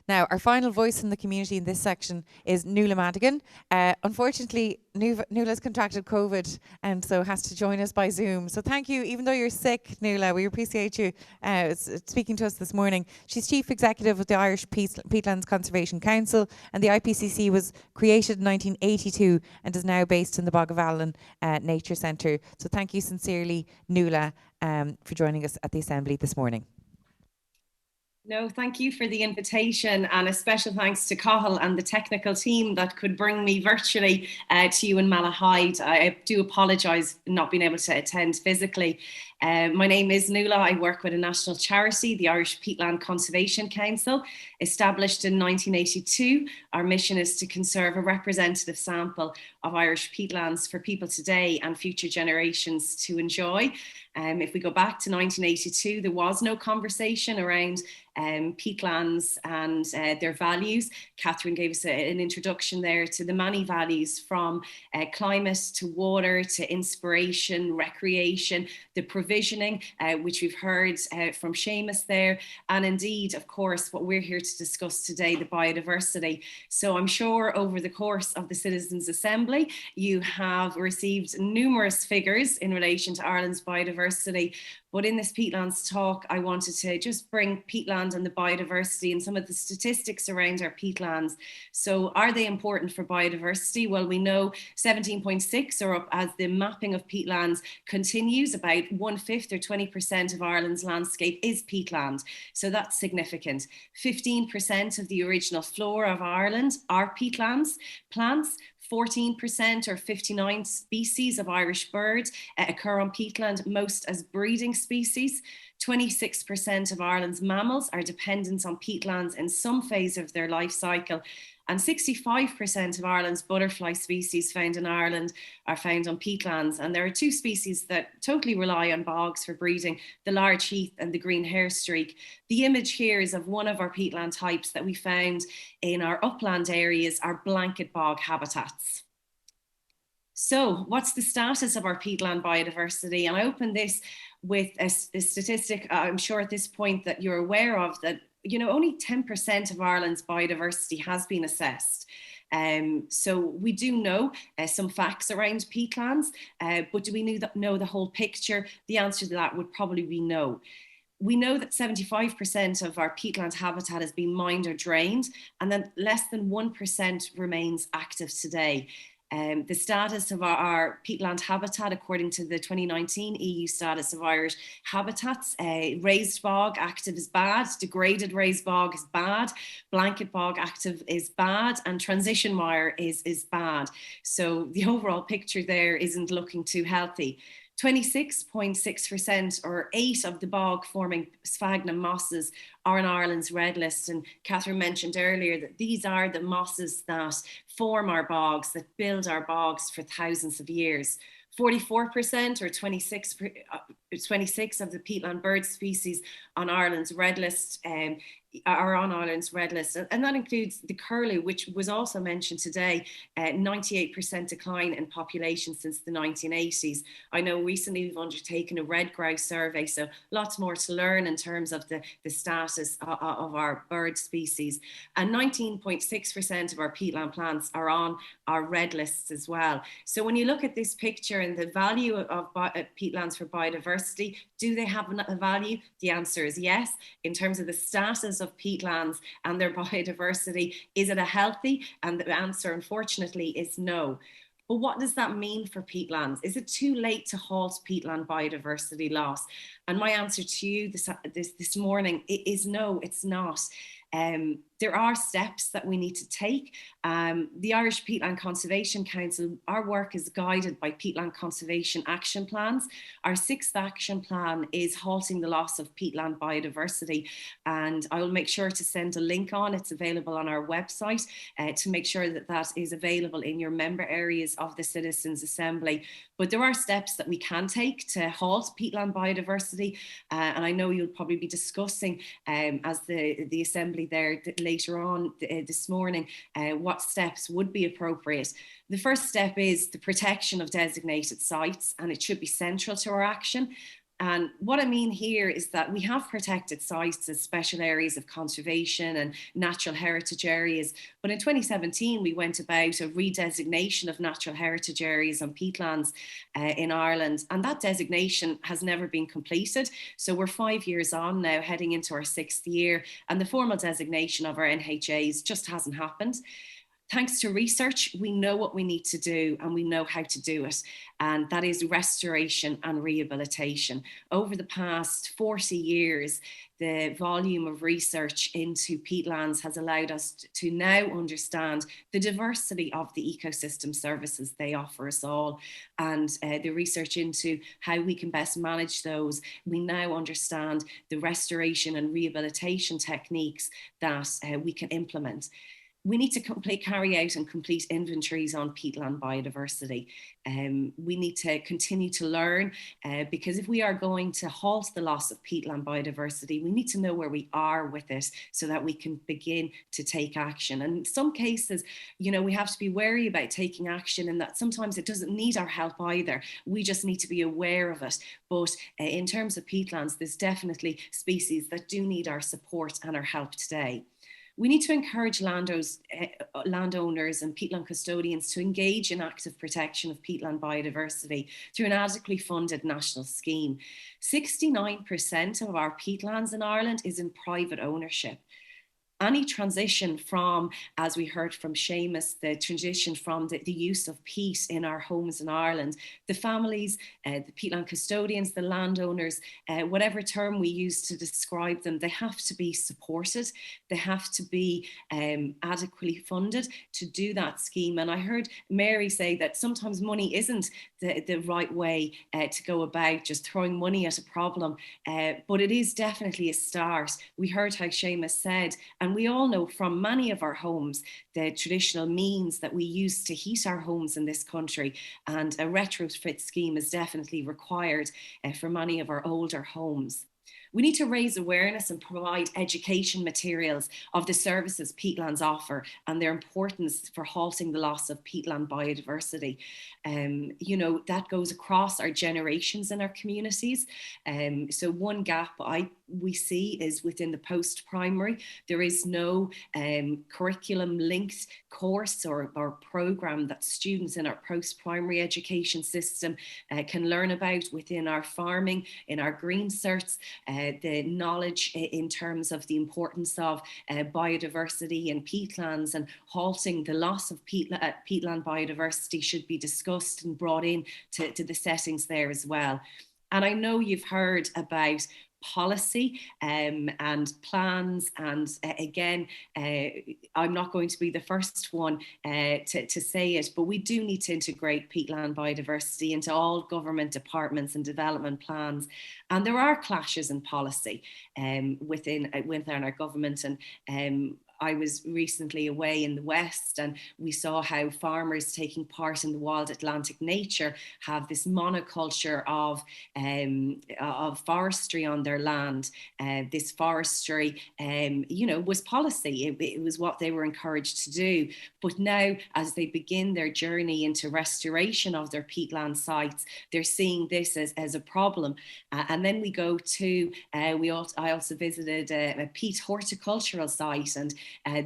Now, our final voice in the community in this section is Nuala Madigan. Unfortunately, Nuala's contracted COVID and so has to join us by Zoom. So thank you, even though you're sick, Nuala, we appreciate you speaking to us this morning. She's Chief Executive of the Irish Peatlands Conservation Council, and the IPCC was created in 1982 and is now based in the Bogavallen Nature Centre. So thank you sincerely, Nuala, for joining us at the Assembly this morning. No, thank you for the invitation, and a special thanks to Cathal and the technical team that could bring me virtually to you in Malahide. I do apologise not being able to attend physically. My name is Nuala. I work with a national charity, the Irish Peatland Conservation Council. Established in 1982, our mission is to conserve a representative sample of Irish peatlands for people today and future generations to enjoy. If we go back to 1982, there was no conversation around peatlands and their values. Catherine gave us an introduction there to the many values, from climate to water to inspiration, recreation, the provisioning, which we've heard from Seamus there, and indeed, of course, what we're here to discuss today, the biodiversity. So I'm sure over the course of the Citizens' Assembly, you have received numerous figures in relation to Ireland's biodiversity. But in this peatlands talk, I wanted to just bring peatland and the biodiversity and some of the statistics around our peatlands. So are they important for biodiversity? Well, we know 17.6 are up as the mapping of peatlands continues. About 1/5 or 20% of Ireland's landscape is peatland. So that's significant. 15% of the original flora of Ireland are peatlands, plants. 14% or 59 species of Irish birds occur on peatland, most as breeding species. 26% of Ireland's mammals are dependent on peatlands in some phase of their life cycle. And 65% of Ireland's butterfly species found in Ireland are found on peatlands. And there are two species that totally rely on bogs for breeding, the large heath and the green hairstreak. The image here is of one of our peatland types that we found in our upland areas, our blanket bog habitats. So what's the status of our peatland biodiversity? And I open this with a statistic I'm sure at this point that you're aware of, that only 10% of Ireland's biodiversity has been assessed. So we do know some facts around peatlands, but do we know the whole picture? The answer to that would probably be no. We know that 75% of our peatland habitat has been mined or drained, and then less than 1% remains active today. The status of our peatland habitat, according to the 2019 EU status of Irish habitats, raised bog active is bad, degraded raised bog is bad, blanket bog active is bad, and transition mire is bad. So the overall picture there isn't looking too healthy. 26.6% or 8 of the bog forming sphagnum mosses are on Ireland's red list. And Catherine mentioned earlier that these are the mosses that form our bogs, that build our bogs for thousands of years. 44% or 26 of the peatland bird species on Ireland's red list are on Ireland's red list, and that includes the curlew, which was also mentioned today. 98% decline in population since the 1980s. I know recently we've undertaken a red grouse survey, so lots more to learn in terms of the status of our bird species. And 19.6% of our peatland plants are on our red lists as well. So when you look at this picture and the value of peatlands for biodiversity, do they have a value? The answer is yes. In terms of the status of peatlands and their biodiversity, is it a healthy? And the answer, unfortunately, is no. But what does that mean for peatlands? Is it too late to halt peatland biodiversity loss? And my answer to you this morning is no, it's not. There are steps that we need to take. The Irish Peatland Conservation Council, our work is guided by peatland conservation action plans. Our 6th action plan is halting the loss of peatland biodiversity, and I will make sure to send a link on. It's available on our website to make sure that that is available in your member areas of the Citizens' Assembly. But there are steps that we can take to halt peatland biodiversity, and I know you'll probably be discussing as the Assembly there later on this morning what steps would be appropriate. The first step is the protection of designated sites, and it should be central to our action. And what I mean here is that we have protected sites as special areas of conservation and natural heritage areas. But in 2017, we went about a redesignation of natural heritage areas on peatlands in Ireland. And that designation has never been completed. So we're 5 years on now, heading into our 6th year. And the formal designation of our NHAs just hasn't happened. Thanks to research, we know what we need to do and we know how to do it. And that is restoration and rehabilitation. Over the past 40 years, the volume of research into peatlands has allowed us to now understand the diversity of the ecosystem services they offer us all, and the research into how we can best manage those. We now understand the restoration and rehabilitation techniques that we can implement. We need to carry out and complete inventories on peatland biodiversity. We need to continue to learn because if we are going to halt the loss of peatland biodiversity, we need to know where we are with it so that we can begin to take action. And in some cases, we have to be wary about taking action, and that sometimes it doesn't need our help either. We just need to be aware of it. But in terms of peatlands, there's definitely species that do need our support and our help today. We need to encourage landowners and peatland custodians to engage in active protection of peatland biodiversity through an adequately funded national scheme. 69% of our peatlands in Ireland is in private ownership. Any transition from, as we heard from Seamus, the transition from the use of peat in our homes in Ireland, the families, the peatland custodians, the landowners, whatever term we use to describe them, they have to be supported. They have to be adequately funded to do that scheme. And I heard Mary say that sometimes money isn't the right way to go about just throwing money at a problem, but it is definitely a start. We heard how Seamus said, and we all know from many of our homes, the traditional means that we use to heat our homes in this country, and a retrofit scheme is definitely required for many of our older homes. We need to raise awareness and provide education materials of the services peatlands offer and their importance for halting the loss of peatland biodiversity. That goes across our generations in our communities. So one gap we see is within the post-primary. There is no curriculum linked course or program that students in our post-primary education system can learn about within our farming, in our green certs. The knowledge in terms of the importance of biodiversity in peatlands and halting the loss of peatland biodiversity should be discussed and brought in to the settings there as well. And I know you've heard about policy and plans, and again, I'm not going to be the first one to say it, but we do need to integrate peatland biodiversity into all government departments and development plans. And there are clashes in policy within our government, and I was recently away in the West, and we saw how farmers taking part in the Wild Atlantic Nature have this monoculture of forestry on their land. This forestry, was policy. It was what they were encouraged to do. But now, as they begin their journey into restoration of their peatland sites, they're seeing this as a problem. And then we go to, I also visited a peat horticultural site, and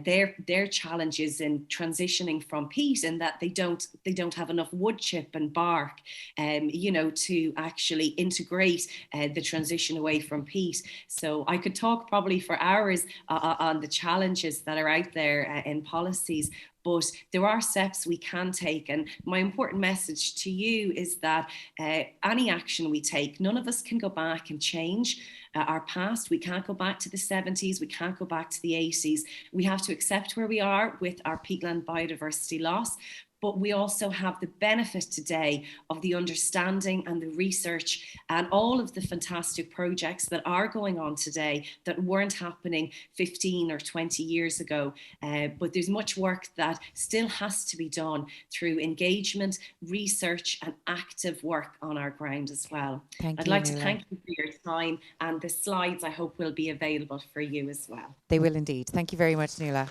their challenges in transitioning from peat, and that they don't have enough wood chip and bark, to actually integrate the transition away from peat. So I could talk probably for hours on the challenges that are out there in policies. But there are steps we can take. And my important message to you is that any action we take, none of us can go back and change our past. We can't go back to the 70s. We can't go back to the 80s. We have to accept where we are with our peatland biodiversity loss. But we also have the benefit today of the understanding and the research and all of the fantastic projects that are going on today that weren't happening 15 or 20 years ago. But there's much work that still has to be done through engagement, research, and active work on our ground as well. I'd like to thank you for your time, and the slides I hope will be available for you as well. They will indeed. Thank you very much, Nuala.